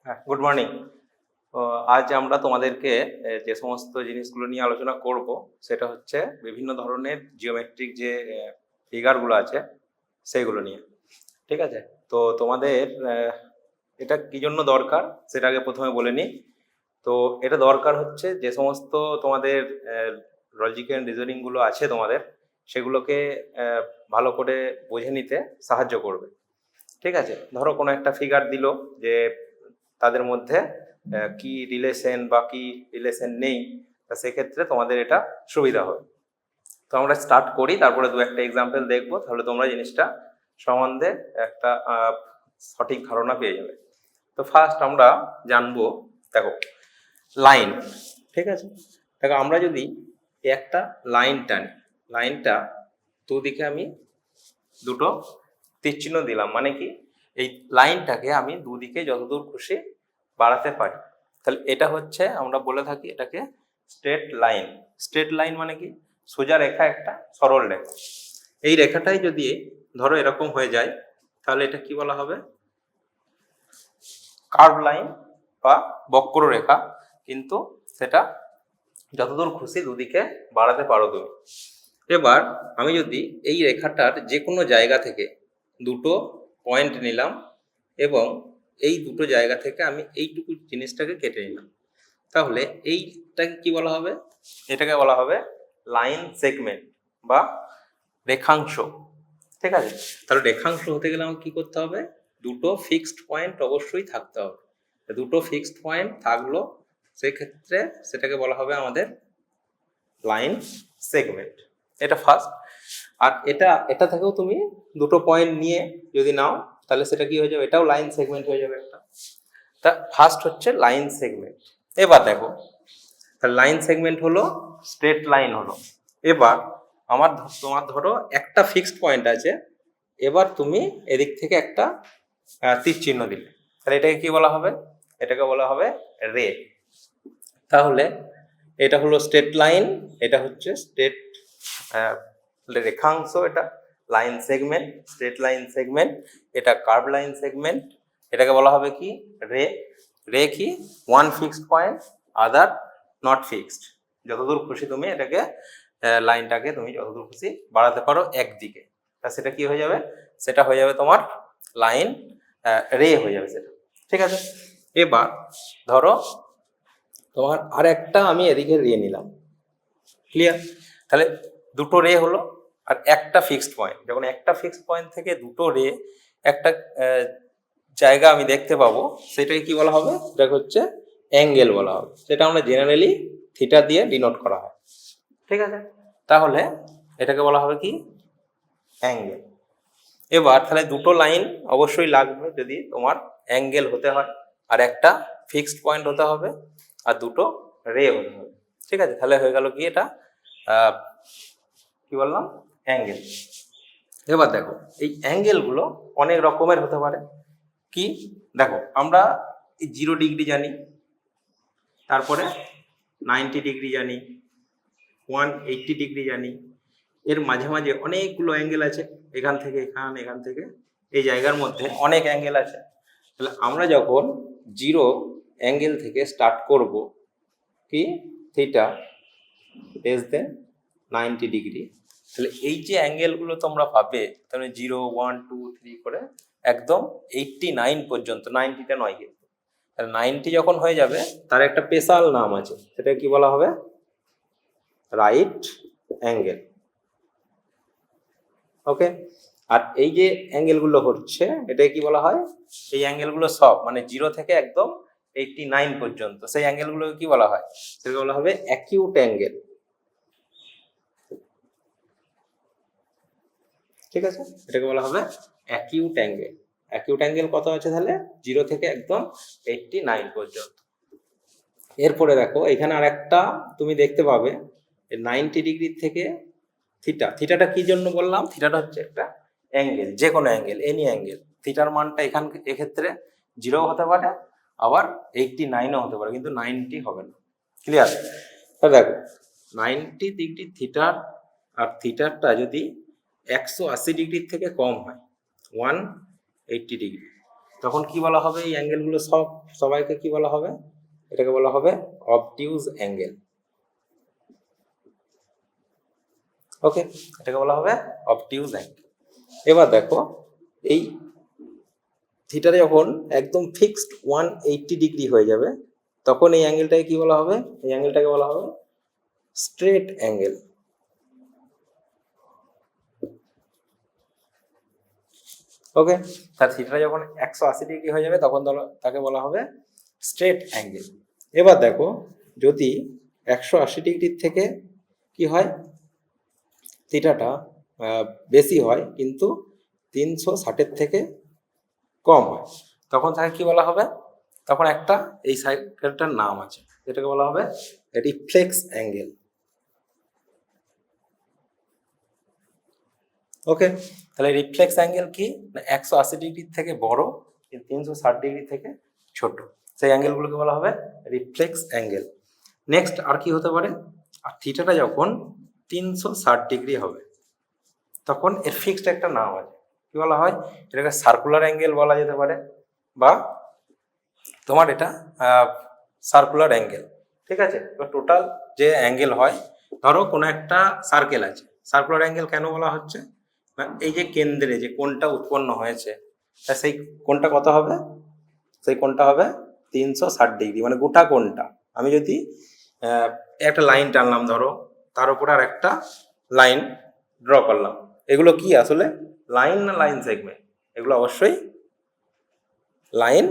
হ্যাঁ, good morning. তো আজ আমরা তোমাদেরকে যে সমস্ত জিনিসগুলো নিয়ে আলোচনা করব সেটা হচ্ছে বিভিন্ন ধরনের জিওমেট্রিক যে ফিগারগুলো আছে সেইগুলো নিয়ে। ঠিক আছে? তো তোমাদের এটা কি জন্য দরকার সেটা আগে প্রথমে বলে নিই। তো এটা দরকার হচ্ছে যে সমস্ত তোমাদের লজিক অ্যান্ড রিজনিং গুলো আছে তোমাদের, সেগুলোকে ভালো করে বুঝে নিতে সাহায্য করবে। ঠিক আছে? ধরো কোনো একটা ফিগার দিল যে তাদের মধ্যে কি রিলেশন বা কি রিলেশন নেই, তা সেক্ষেত্রে তোমাদের এটা সুবিধা হবে। তো আমরা স্টার্ট করি, তারপরে দু একটা এক্সাম্পল দেখবো, তাহলে তোমরা জিনিসটা সম্বন্ধে একটা সঠিক ধারণা পেয়ে যাবে। তো ফার্স্ট আমরা জানবো, দেখো লাইন। ঠিক আছে? দেখো আমরা যদি একটা লাইন টানি, লাইনটা দুদিকে আমি দুটো তীরচিহ্ন দিলাম, মানে কি এই লাইনটাকে আমি দুদিকে যতদূর খুশি বাড়াতে পারি, তাহলে এটা হচ্ছে আমরা বলে থাকি এটাকে স্ট্রেট লাইন। স্ট্রেট লাইন মানে কি সোজা রেখা, একটা সরল রেখা। এই রেখাটাই যদি ধরো এরকম হয়ে যায়, তাহলে এটা কি বলা হবে? কার্ভ লাইন বা বক্ররেখা। কিন্তু সেটা যতদূর খুশি দুদিকে বাড়াতে পারো তুমি। এবার আমি যদি এই রেখাটার যে কোনো জায়গা থেকে দুটো পয়েন্ট নিলাম এবং এই দুটো জায়গা থেকে আমি এইটুকু জিনিসটাকে কেটে নিলাম, তাহলে এইটাকে কি বলা হবে? এটাকে বলা হবে লাইন সেগমেন্ট বা রেখাংশ। ঠিক আছে? তাহলে রেখাংশ হতে গেলে আমাকে কি করতে হবে? দুটো ফিক্সড পয়েন্ট অবশ্যই থাকতে হবে। দুটো ফিক্সড পয়েন্ট থাকলো, সেক্ষেত্রে সেটাকে বলা হবে আমাদের লাইন সেগমেন্ট। এটা ফার্স্ট। আর এটা এটা থেকেও তুমি দুটো পয়েন্ট নিয়ে যদি নাও, তাহলে সেটা কি হয়ে যাবে? এটাও লাইন সেগমেন্ট হয়ে যাবে একটা। তা ফার্স্ট হচ্ছে লাইন সেগমেন্ট। এবার দেখো, লাইন সেগমেন্ট হলো, স্ট্রেট লাইন হলো। এবার তোমার ধরো একটা ফিক্সড পয়েন্ট আছে, এবার তুমি এদিক থেকে একটা তীর চিহ্ন দিলে, তাহলে এটাকে কি বলা হবে? এটাকে বলা হবে রে। তাহলে এটা হলো স্ট্রেট লাইন, এটা হচ্ছে স্ট্রেট রেখাংশ, এটা line segment, straight line segment. এটা কার্ভ লাইন সেগমেন্ট। এটাকে বলা হবে কি? রে। রে কি? One fixed point, other not fixed. যতদূর খুশি তুমি এটাকে লাইনটাকে তুমি যতদূর খুশি বাড়াতে পারো একদিকে, তা সেটা কি হয়ে যাবে? সেটা হয়ে যাবে তোমার লাইন রে হয়ে যাবে সেটা। ঠিক আছে? এবার ধরো তোমার আর একটা আমি এদিকে রে নিলাম। ক্লিয়ার? তাহলে দুটো রে হলো আর একটা ফিক্সড পয়েন্ট। যখন একটা ফিক্সড পয়েন্ট থেকে দুটো রে একটা জায়গা আমি দেখতে পাবো, সেটাকে কি বলা হবে? সেটাকে হচ্ছে অ্যাঙ্গেল বলা হবে। সেটা আমরা জেনারেলি থিটা দিয়ে ডিনোট করা হয়। ঠিক আছে? তাহলে এটাকে বলা হবে কি? অ্যাঙ্গেল। এবার তাহলে দুটো লাইন অবশ্যই লাগবে যদি তোমার অ্যাঙ্গেল হতে হয়, আর একটা ফিক্সড পয়েন্ট হতে হবে, আর দুটো রে হতে হবে। ঠিক আছে? তাহলে হয়ে গেল কি? এটা কি বললাম? অ্যাঙ্গেল। এবার দেখো এই অ্যাঙ্গেলগুলো অনেক রকমের হতে পারে। কি? দেখো আমরা 0 ডিগ্রি জানি, তারপরে 90 ডিগ্রি জানি, 180 ডিগ্রি জানি। এর মাঝে মাঝে অনেকগুলো অ্যাঙ্গেল আছে, এখান থেকে এখান, এখান থেকে এই জায়গার মধ্যে অনেক অ্যাঙ্গেল আছে। তাহলে আমরা যখন 0 অ্যাঙ্গেল থেকে স্টার্ট করব, কি থিটা লেস দেন 90 ডিগ্রি, তাহলে এই যে অ্যাঙ্গেলগুলো তোমরা পাবে, তাহলে 0, 1, 2, 3 করে একদম 89 পর্যন্ত, 90টা নয় কিন্তু। তাহলে 90 যখন হয়ে যাবে, তার একটা স্পেশাল নাম আছে, সেটা কি বলা হবে? Right angle. ওকে? আর এই যে অ্যাঙ্গেলগুলো হচ্ছে, এটাকে কি বলা হয়? এই অ্যাঙ্গেলগুলো সব মানে 0 থেকে একদম 89 পর্যন্ত, সেই অ্যাঙ্গেলগুলোকে কি বলা হয়? সেটাকে বলা হবে অ্যাকিউট অ্যাঙ্গেল। ঠিক আছে? এটাকে বলা হবে অ্যাকিউট অ্যাঙ্গেল। অ্যাকিউট অ্যাঙ্গেল কত আছে তাহলে? 0 থেকে একদম 89 পর্যন্ত। এরপরে দেখো এখানে আর একটা তুমি দেখতে পাবে, 90 ডিগ্রি থেকে থিটা। থিটাটা কি জন্য বললাম? থিটাটা হচ্ছে একটা অ্যাঙ্গেল, যে কোনো অ্যাঙ্গেল, এনি অ্যাঙ্গেল। থিটার মানটা এক্ষেত্রে 0 হতে পারে, আবার 89ও হতে পারে, কিন্তু 90 হবে না। ক্লিয়ার? দেখো 90 ডিগ্রি থিটার, আর থিটারটা যদি 180 ডিগ্রির থেকে কম হয়, 180 ডিগ্রি, তখন কি বলা হবে এই অ্যাঙ্গেলগুলো সবাইকে কি বলা হবে? এটাকে বলা হবে অবটিউজ অ্যাঙ্গেল। ওকে, এটাকে বলা হবে অবটিউজ অ্যাঙ্গেল। এবার দেখো এই থিটাটা যখন একদম ফিক্সড 180 ডিগ্রি হয়ে যাবে তখন এই অ্যাঙ্গেলটাকে কি বলা হবে? এই অ্যাঙ্গেলটাকে বলা হবে স্ট্রেট অ্যাঙ্গেল। ওকে, তার থিটাটা যখন 180 ডিগ্রি হয়ে যাবে তখন তাকে বলা হবে স্ট্রেট অ্যাঙ্গেল। এবার দেখো যদি 180 ডিগ্রির থেকে কি হয়, থিটাটা বেশি হয় কিন্তু 360-এর থেকে কম হয়, তখন তাকে কি বলা হবে? তখন একটা এই সাইকেলটার নাম আছে যেটাকে বলা হবে রিফ্লেক্স অ্যাঙ্গেল। ওকে, তাহলে রিফ্লেক্স অ্যাঙ্গেল কি? 180 ডিগ্রির থেকে বড়, 360 ডিগ্রি থেকে ছোট, সেই অ্যাঙ্গেলগুলোকে বলা হবে রিফ্লেক্স অ্যাঙ্গেল। নেক্সট আর কি হতে পারে? আর থিটাটা যখন 360 ডিগ্রি হবে তখন এর ফিক্সড একটা নাম আছে, কি বলা হয়? এটাকে সার্কুলার অ্যাঙ্গেল বলা যেতে পারে, বা তোমার এটা সার্কুলার অ্যাঙ্গেল। ঠিক আছে, এবার টোটাল যে অ্যাঙ্গেল হয়, ধরো কোনো একটা সার্কেল আছে, সার্কুলার অ্যাঙ্গেল কেন বলা হচ্ছে না, এই যে কেন্দ্রে যে কোণটা উৎপন্ন হয়েছে তা সেই কোণটা কত হবে? সেই কোণটা হবে 360 ডিগ্রি, মানে গোটা কোণটা। আমি যদি একটা লাইন টানলাম, ধরো তার উপর আর একটা লাইন ড্র করলাম, এগুলো কি আসলে লাইন না লাইন সেগমেন্ট? এগুলো অবশ্যই লাইন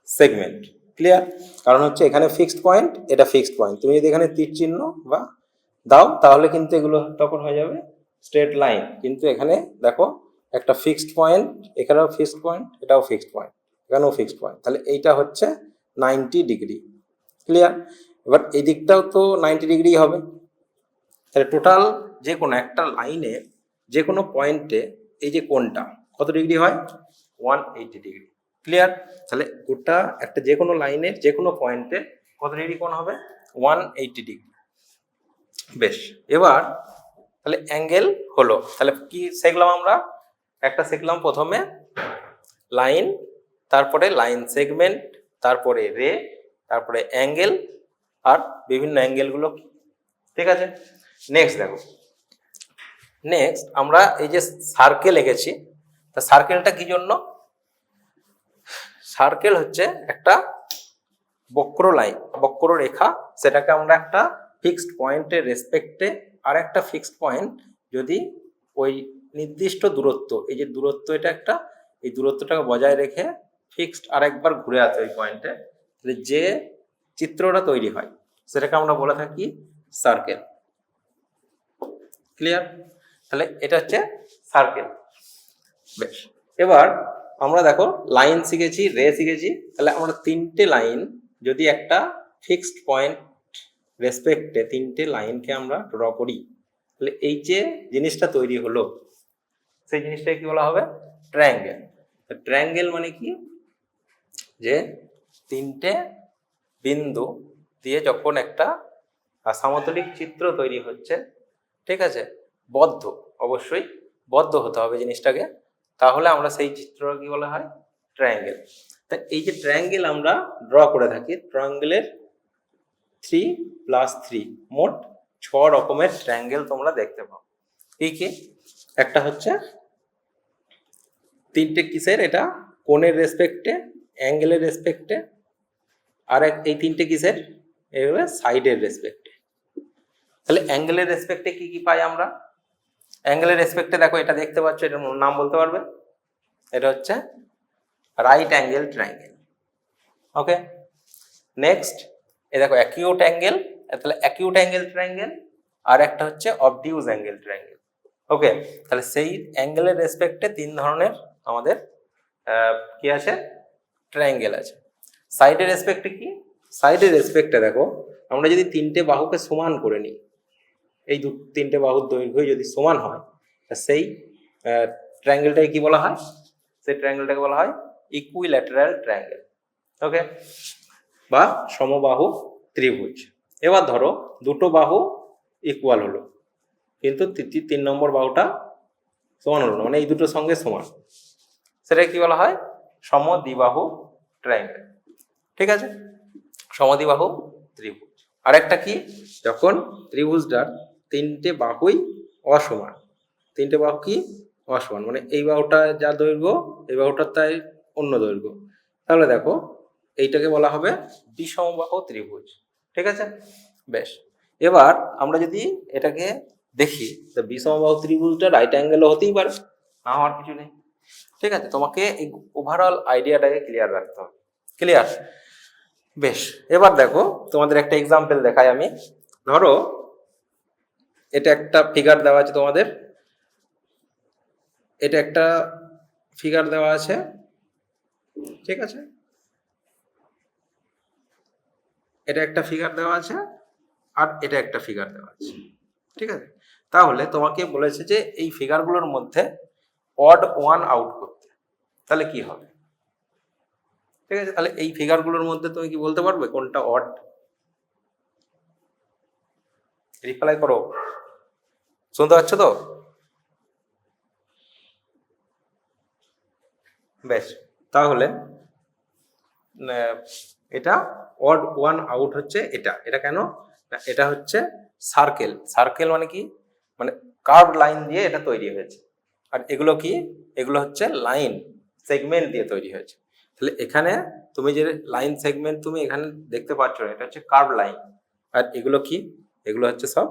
সেগমেন্ট। ক্লিয়ার? কারণ হচ্ছে এখানে ফিক্সড পয়েন্ট, এটা ফিক্সড পয়েন্ট, তুমি যদি এখানে তীর চিহ্ন বা দাও তাহলে কিন্তু এগুলো তখন হয়ে যাবে স্ট্রেট লাইন। কিন্তু এখানে দেখো একটা ফিক্সড পয়েন্ট, এখানেও ফিক্সড পয়েন্ট, এটাও ফিক্সড পয়েন্ট, এখানেও ফিক্সড পয়েন্ট, তাহলে এইটা হচ্ছে 90 ডিগ্রি। ক্লিয়ার? এবার এই দিকটাও তো 90 ডিগ্রি হবে, তাহলে টোটাল যে কোনো একটা লাইনে যে কোনো পয়েন্টে এই যে কোণটা কত ডিগ্রি হয়? 180 ডিগ্রি। ক্লিয়ার? তাহলে গোটা একটা যে কোনো লাইনের যে কোনো পয়েন্টে কত ডিগ্রি কোণ হবে? 180 ডিগ্রি। বেশ, এবার তাহলে অ্যাঙ্গেল হলো, তাহলে কি শিখলাম আমরা? একটা শিখলাম প্রথমে লাইন, তারপরে লাইন সেগমেন্ট, তারপরে রে, তারপরে অ্যাঙ্গেল, আর বিভিন্ন অ্যাঙ্গেলগুলো। ঠিক আছে, নেক্সট দেখো, নেক্সট আমরা এই যে সার্কেল এঁকেছি, তা সার্কেলটা কি জন্য? সার্কেল হচ্ছে একটা বক্ররেখা, সেটাকে আমরা একটা ফিক্সড পয়েন্টের রেসপেক্টে আর একটা ফিক্সড পয়েন্ট যদি ওই নির্দিষ্ট দূরত্ব, এই যে দূরত্ব এটা একটা, এই দূরত্বটাকে বজায় রেখে ফিক্সড আরেকবার ঘুরে আসে ওই পয়েন্টে, যে চিত্রটা তৈরি হয় সেটাকে আমরা বলে থাকি সার্কেল। ক্লিয়ার? তাহলে এটা হচ্ছে সার্কেল। বেশ, এবার আমরা দেখো লাইন শিখেছি, রে শিখেছি, তাহলে আমরা তিনটে লাইন যদি একটা ফিক্সড পয়েন্ট রেসপেক্টে তিনটে লাইনকে আমরা ড্র করি, তাহলে এই যে জিনিসটা তৈরি হলো সেই জিনিসটাকে কি বলা হবে? ট্রায়াঙ্গেল। ট্রায়াঙ্গেল মানে কি? যে তিনটে বিন্দু দিয়ে যখন একটা সমতলিক চিত্র তৈরি হচ্ছে, ঠিক আছে, বদ্ধ, অবশ্যই বদ্ধ হতে হবে জিনিসটাকে, তাহলে আমরা সেই চিত্রটা কি বলা হয়? ট্রায়াঙ্গেল। তা এই যে ট্রায়াঙ্গেল আমরা ড্র করে থাকি, ট্রায়াঙ্গেলের 3+3 মোট 6 রকমের ট্রায়াঙ্গেল তোমরা দেখতে পাও। কি কি? একটা হচ্ছে তিনটে কিসের, এটা কোণের রেসপেক্টে, অ্যাঙ্গেলের রেসপেক্টে, আর এই তিনটে কিসের, এগুলো সাইডের রেসপেক্টে। তাহলে অ্যাঙ্গেলের রেসপেক্টে কি কি পাই আমরা? অ্যাঙ্গেলের রেসপেক্টে দেখো, এটা দেখতে পাচ্ছ, এটার নাম বলতে পারবে? এটা হচ্ছে রাইট অ্যাঙ্গেল ট্রায়াঙ্গেল। ওকে, নেক্সট এই দেখো অ্যাকিউট অ্যাঙ্গেল, তাহলে অ্যাকিউট অ্যাঙ্গেল ট্রায়াঙ্গেল, আর একটা হচ্ছে অবটিউজ অ্যাঙ্গেল ট্রায়াঙ্গেল। ওকে, তাহলে সেই অ্যাঙ্গেলের রেসপেক্টে তিন ধরনের আমাদের কি আছে? ট্রায়াঙ্গেল আছে। সাইডের রেসপেক্টে কি? সাইডের রেসপেক্টে দেখো, আমরা যদি তিনটে বাহুকে সমান করে নিই, এই তিনটে বাহুর দৈর্ঘ্য যদি সমান হয়, সেই ট্রায়াঙ্গেলটাকে কি বলা হয়? সেই ট্রায়াঙ্গেলটাকে বলা হয় ইকুইল্যাটারাল ট্রায়াঙ্গেল। ওকে, বা সমবাহু ত্রিভুজ। এবার ধরো দুটো বাহু ইকুয়াল হলো, কিন্তু 3 নম্বর বাহুটা সমান হলো না, মানে এই দুটোর সঙ্গে সমান, সেটা কি বলা হয়? সমদ্বিবাহু ট্রায়াঙ্গেল। ঠিক আছে, সমদ্বিবাহু ত্রিভুজ। আরেকটা কি, যখন ত্রিভুজটার তিনটে বাহুই অসমান, তিনটে বাহু কি অসমান, মানে এই বাহুটা যা দৈর্ঘ্য এই বাহুটার তাই অন্য দৈর্ঘ্য, তাহলে দেখো এইটাকে বলা হবে বিষমবাহু ত্রিভুজ। ঠিক আছে, বেশ। এবার আমরা যদি এটাকে দেখি, তো বিষমবাহু ত্রিভুজটা রাইট অ্যাঙ্গেলও হতেই পারে, না হওয়ার কিছু নেই। ঠিক আছে, তোমাকে এই ওভারঅল আইডিয়াটাকে ক্লিয়ার রাখতে হবে। ক্লিয়ার? বেশ, এবার দেখো তোমাদের একটা এক্সাম্পল দেখাই আমি। ধরো এটা একটা ফিগার দেওয়া আছে তোমাদের, এটা একটা ফিগার দেওয়া আছে। ঠিক আছে, এটা একটা ফিগার দেওয়া আছে আর এটা একটা ফিগার দেওয়া আছে। ঠিক আছে, তাহলে তোমাকে বলেছে যে এই ফিগারগুলোর মধ্যে অড ওয়ান আউট করতে, তাহলে কি হবে? ঠিক আছে, তাহলে এই ফিগারগুলোর মধ্যে তুমি কি বলতে পারবে কোনটা অড? রিপ্লাই করো, শুনতে পাচ্ছ তো? বেশ, তাহলে এটা অড ওয়ান আউট হচ্ছে এটা। এটা কেন? না, এটা হচ্ছে সার্কেল। সার্কেল মানে কি, মানে কার্ভ লাইন দিয়ে এটা তৈরি হয়েছে। আর এগুলো কি, এগুলো হচ্ছে লাইন সেগমেন্ট দিয়ে তৈরি হয়েছে। তাহলে এখানে তুমি যে লাইন সেগমেন্ট তুমি এখানে দেখতে পাচ্ছ না, এটা হচ্ছে কার্ভ লাইন। আর এগুলো কি, এগুলো হচ্ছে সব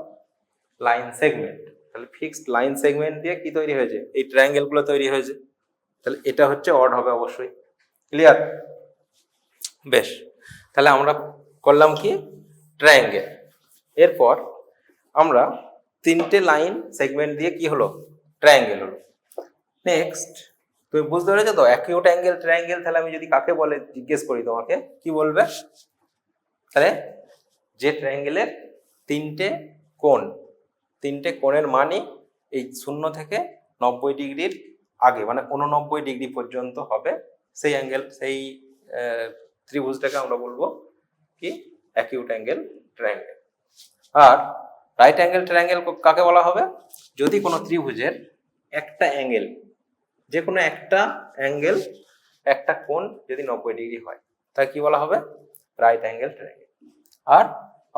লাইন সেগমেন্ট। তাহলে ফিক্সড লাইন সেগমেন্ট দিয়ে কি তৈরি হয়েছে, এই ট্রায়াঙ্গেল গুলো তৈরি হয়েছে। তাহলে এটা হচ্ছে অড হবে অবশ্যই। ক্লিয়ার? বেশ, তাহলে আমরা করলাম কি, ট্রায়াঙ্গেল। এরপর আমরা তিনটে লাইন সেগমেন্ট দিয়ে কি হলো, ট্রায়াঙ্গেল হলো। নেক্সট তুমি বুঝতে পেরেছো তো অ্যাকিউট অ্যাঙ্গেল ট্রায়াঙ্গেল? তাহলে আমি যদি কাকে বলে জিজ্ঞেস করি তোমাকে, কি বলবে? তাহলে যে ট্রায়াঙ্গেলের তিনটে কোণ, তিনটে কোণের মানই এই 0 থেকে 90 ডিগ্রির আগে, মানে 89 ডিগ্রি পর্যন্ত হবে, সেই অ্যাঙ্গেল, সেই ত্রিভুজটাকে আমরা বলবো কি, অ্যাকিউট অ্যাঙ্গেল ট্রায়াঙ্গেল। আর রাইট অ্যাঙ্গেল ট্রায়াঙ্গেল কাকে বলা হবে? যদি কোনো ত্রিভুজের একটা অ্যাঙ্গেল, যে কোনো একটা অ্যাঙ্গেল, একটা কোণ যদি 90 ডিগ্রি হয়, তাই কি বলা হবে? Right angle triangle. আর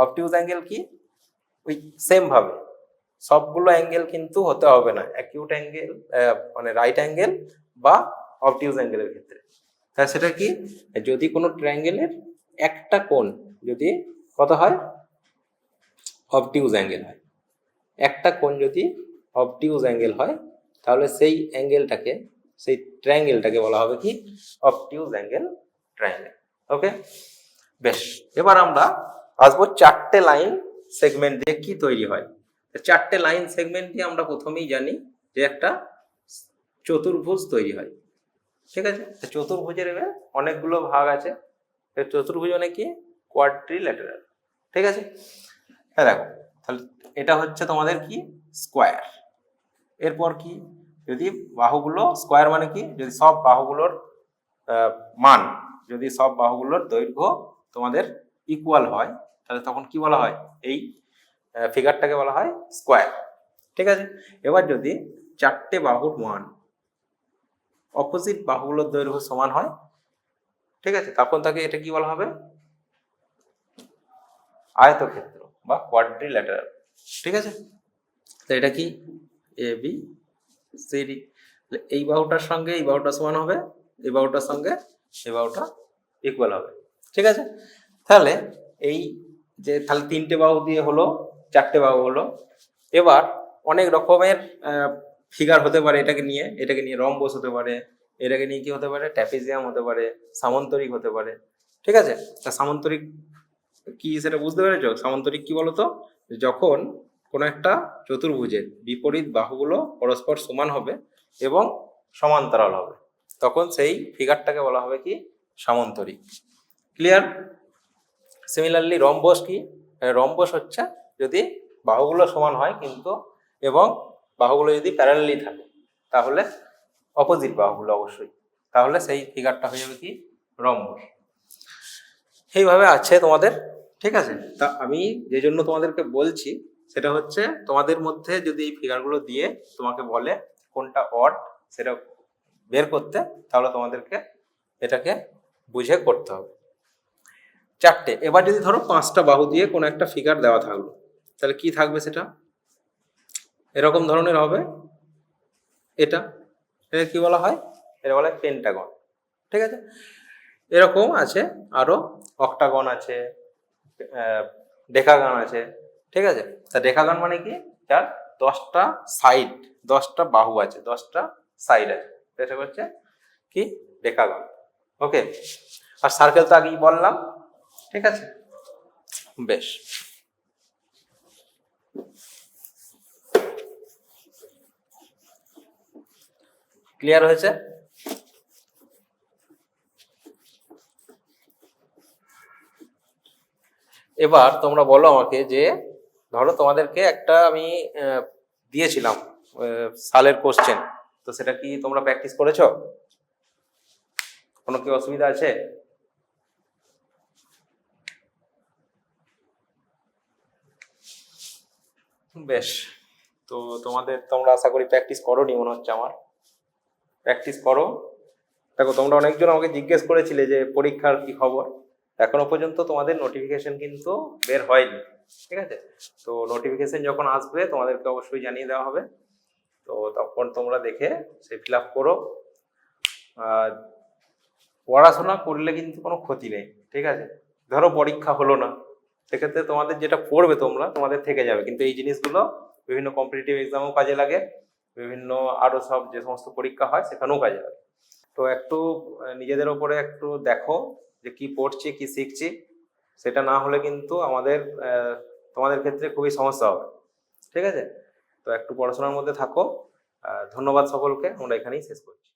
অবটিউজ অ্যাঙ্গেল কি, ওই সেম ভাবে সবগুলো অ্যাঙ্গেল কিন্তু হতে হবে না অ্যাকিউট অ্যাঙ্গেল, মানে রাইট অ্যাঙ্গেল বা অবটিউজ অ্যাঙ্গেলের ক্ষেত্রে। তাহলে সেটা কি, যদি কোনো ট্রায়াঙ্গেলের একটা কোণ যদি কত হয়, অবটিউজ অ্যাঙ্গেল হয়, একটা কোণ যদি অবটিউজ অ্যাঙ্গেল হয়, তাহলে সেই অ্যাঙ্গেলটাকে, সেই ট্রায়াঙ্গেলটাকে বলা হবে কি, অবটিউজ অ্যাঙ্গেল ট্রায়াঙ্গেল। ওকে, বেশ। এবার আমরা আসবো চারটে লাইন সেগমেন্ট দিয়ে কি তৈরি হয়। চারটে লাইন সেগমেন্ট দিয়ে আমরা প্রথমেই জানি যে একটা চতুর্ভুজ তৈরি হয়। ঠিক আছে, চতুর্ভুজের এবার অনেকগুলো ভাগ আছে। চতুর্ভুজ মানে কি, কোয়াড্রিল্যাটারাল। ঠিক আছে, হ্যাঁ দেখো, তাহলে এটা হচ্ছে তোমাদের কি, স্কোয়ার। এরপর কি, যদি বাহুগুলো স্কোয়ার মানে কি, যদি সব বাহুগুলোর মান, যদি সব বাহুগুলোর দৈর্ঘ্য তোমাদের ইকুয়াল হয়, তাহলে তখন কি বলা হয়, এই ফিগারটাকে বলা হয় স্কোয়ার। ঠিক আছে, এবার যদি চারটে বাহুর মান অপোজিট বাহুগুলোর দৈর্ঘ্য সমান হয়, ঠিক আছে, তখন তাকে এটা কি বলা হবে, আয়তক্ষেত্র বা কোয়াড্রিল্যাটারাল। ঠিক আছে, তো এটা কি, এ বি সি ডি। এই বাহুটার সঙ্গে এই বাহুটা সমান হবে, এই বাহুটার সঙ্গে এই বাহুটা ইকুয়াল হবে। ঠিক আছে, তাহলে এই যে, তাহলে তিনটে বাহু দিয়ে হলো, চারটে বাহু হলো। এবার অনেক রকমের ফিগার হতে পারে, এটাকে নিয়ে রম্বস হতে পারে, এটাকে নিয়ে কি হতে পারে, ট্র্যাপিজিয়াম হতে পারে, সামান্তরিক হতে পারে। ঠিক আছে, তা সামান্তরিক কি সেটা বুঝতে পেরেছো? সামান্তরিক কি বলতো, যখন কোনো একটা চতুর্ভুজের বিপরীত বাহুগুলো পরস্পর সমান হবে এবং সমান্তরাল হবে, তখন সেই ফিগারটাকে বলা হবে কি, সামান্তরিক। ক্লিয়ার? সিমিলারলি রম্বস কি, রম্বস হচ্ছে যদি বাহুগুলো সমান হয় কিন্তু এবং বাহুগুলো যদি প্যারালালি থাকে, তাহলে অপোজিট বাহুগুলো অবশ্যই, তাহলে সেই ফিগারটা হয়ে যাবে কি, রম্বস। এইভাবে আছে তোমাদের। ঠিক আছে, তা আমি যে জন্য তোমাদেরকে বলছি সেটা হচ্ছে, তোমাদের মধ্যে যদি এই ফিগারগুলো দিয়ে তোমাকে বলে কোনটা অড সেটা বের করতে, তাহলে তোমাদেরকে এটাকে বুঝে করতে হবে। 4টে। এবার যদি ধরো 5টা বাহু দিয়ে কোনো একটা ফিগার দেওয়া থাকলো, তাহলে কি থাকবে সেটা? এরকম ধরনের হবে। এটা এটা কি বলা হয়? এটা বলা হয় পেন্টাগন। ঠিক আছে, এরকম আছে আরো, অক্টাগন আছে, ডেকাগন আছে। ঠিক আছে, তা ডেকাগন মানে কি? যার 10টা সাইড, 10টা বাহু আছে, 10টা সাইড আছে, এটা হচ্ছে কি? ডেকাগন। ওকে, আর সার্কেল তো আগেই বললাম। ঠিক আছে, বেশ। ক্লিয়ার হয়েছে? এবার তোমরা বলো আমাকে যে, ধরো তোমাদেরকে একটা আমি দিয়েছিলাম সালের কোশ্চেন, তো সেটা কি তোমরা প্র্যাকটিস করেছো? কোনো কি অসুবিধা আছে? বেশ, তো তোমরা আশা করি প্র্যাকটিস করোনি মনে হচ্ছে আমার। প্র্যাকটিস করো। দেখো, তোমরা অনেকজন আমাকে জিজ্ঞেস করেছিলে যে পরীক্ষার কি খবর। এখনো পর্যন্ত তোমাদের নোটিফিকেশন কিন্তু বের হয়নি। ঠিক আছে, তো নোটিফিকেশন যখন আসবে তোমাদেরকে অবশ্যই জানিয়ে দেওয়া হবে। তো তখন তোমরা দেখে সে ফিল আপ করো। আর পড়াশোনা করলে কিন্তু কোনো ক্ষতি নেই। ঠিক আছে, ধরো পরীক্ষা হলো না, সেক্ষেত্রে তোমাদের যেটা পড়বে তোমাদের থেকে যাবে, কিন্তু এই জিনিসগুলো বিভিন্ন কম্পিটিটিভ এক্সামেও কাজে লাগে, বিভিন্ন আরো সব যে সমস্ত পরীক্ষা হয় সেখানেও কাজে লাগে। তো একটু নিজেদের ওপরে একটু দেখো যে কি পড়ছি কি শিখছি, সেটা না হলে কিন্তু তোমাদের ক্ষেত্রে খুবই সমস্যা হবে। ঠিক আছে, তো একটু পড়াশোনার মধ্যে থাকো। ধন্যবাদ সকলকে, আমরা এখানেই শেষ করছি।